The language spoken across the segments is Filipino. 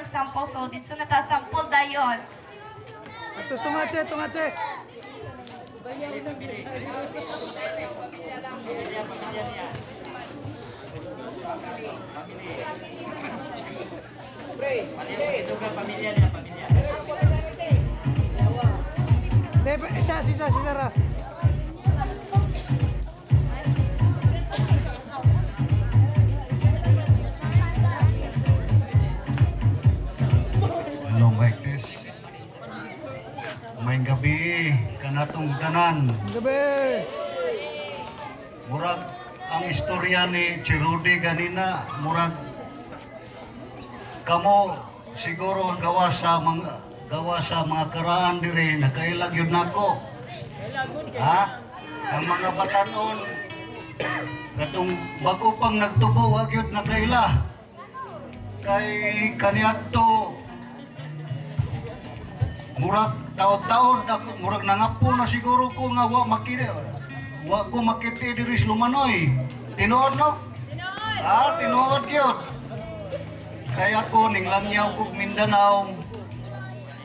magsample. So, dito na ta sample dayon. Terus tungace, tungace. Isa, si Sarah. Hello, Mike Tess. May gabi kanatong tanan. Gabi. Murag ang istorya ni Chirudi ganina, murag kamo siguro gawa sa mga karaan dire nakailag yun nako. Ha? Ang mga batanon katong bago pang nagtubo wag yun nakaila. Kay kaniadto murag taon-taon murag nangapo na siguro ko nga wa ko makiti diri sa Lumanoy. Tinuod no? Tinuod. Tinuod gyud. Kaya ko ning langyaw kog Mindanao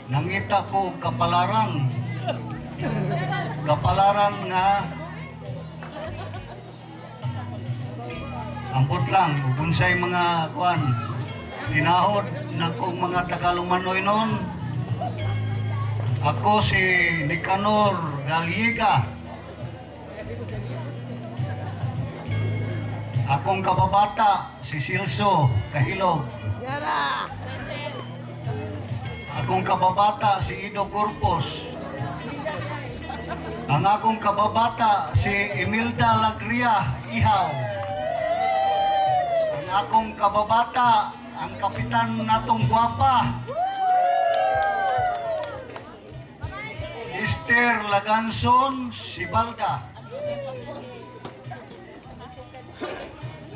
nangita ko kapalaran. Kapalaran nga ambot lang unsay mga kuan tinahod na kong mga Tagalumanoy noon. Ako si Nicanor Galiega. Akong kababata si Silso Kahilog. Yara. Akong kababata si Ido Corpus. Ang akong kababata si Imelda Lagria Ihaw. Ang akong kababata ang kapitan natong gwapa. Esther Laganson Sibalda.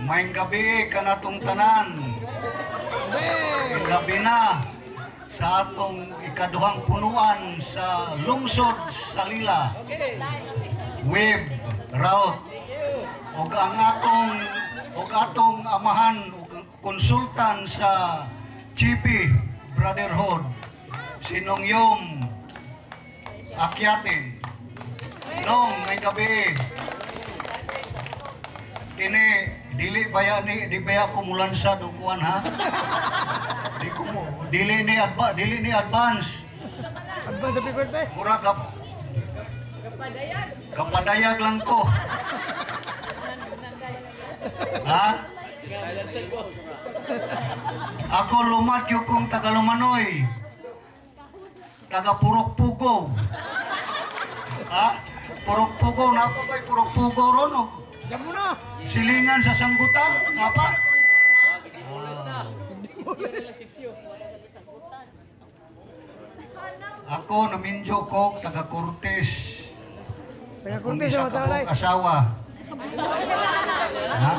Maayong gabi kanatong tanan. Gabi na sa atong ikaduhang punuan sa lungsod Salila. Web route ug ang atong amahan ug konsultan sa GP Brotherhood sinong Yom Akyatin. Nong may gabi kini dili baya ko mulansa dukuan ha. Dili ni advance. Advance happy birthday. Mura kapadayag lang ko. Ha? Ako lumatyo kong Tagalumanoy. Taga Purok-Pugo. Ha? Purok-Pugo, napa ba'y Purok-Pugo ron? Diyan mo na. Silingan sa sanggutan, napa? Ako, naminjo ko, taga Cortes. Taga Cortes sa masalay. Asawa. Ha?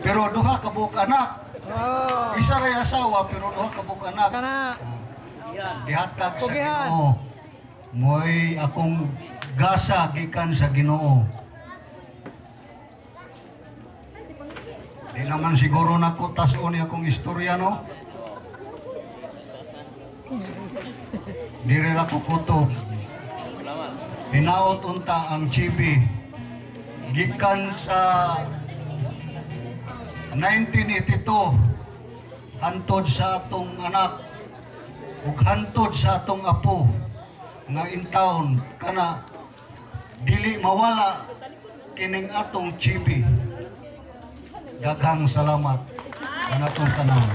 Pero duha kabuk anak. Oh. Isa ray asawa pero duha kabuk anak. Kana. Dihatag sa Pugihan. Ginoo. Moy akong gasa gikan sa Ginoo. Di naman siguro nako tas-on akong istorya no. Diri ra ko kutob. Hinaot unta ang chibi gikan sa 1982 hantod sa atong anak ug hantod sa atong apo nga in town kana dili mawala kining atong chibi. Daghang salamat kanatong tanan.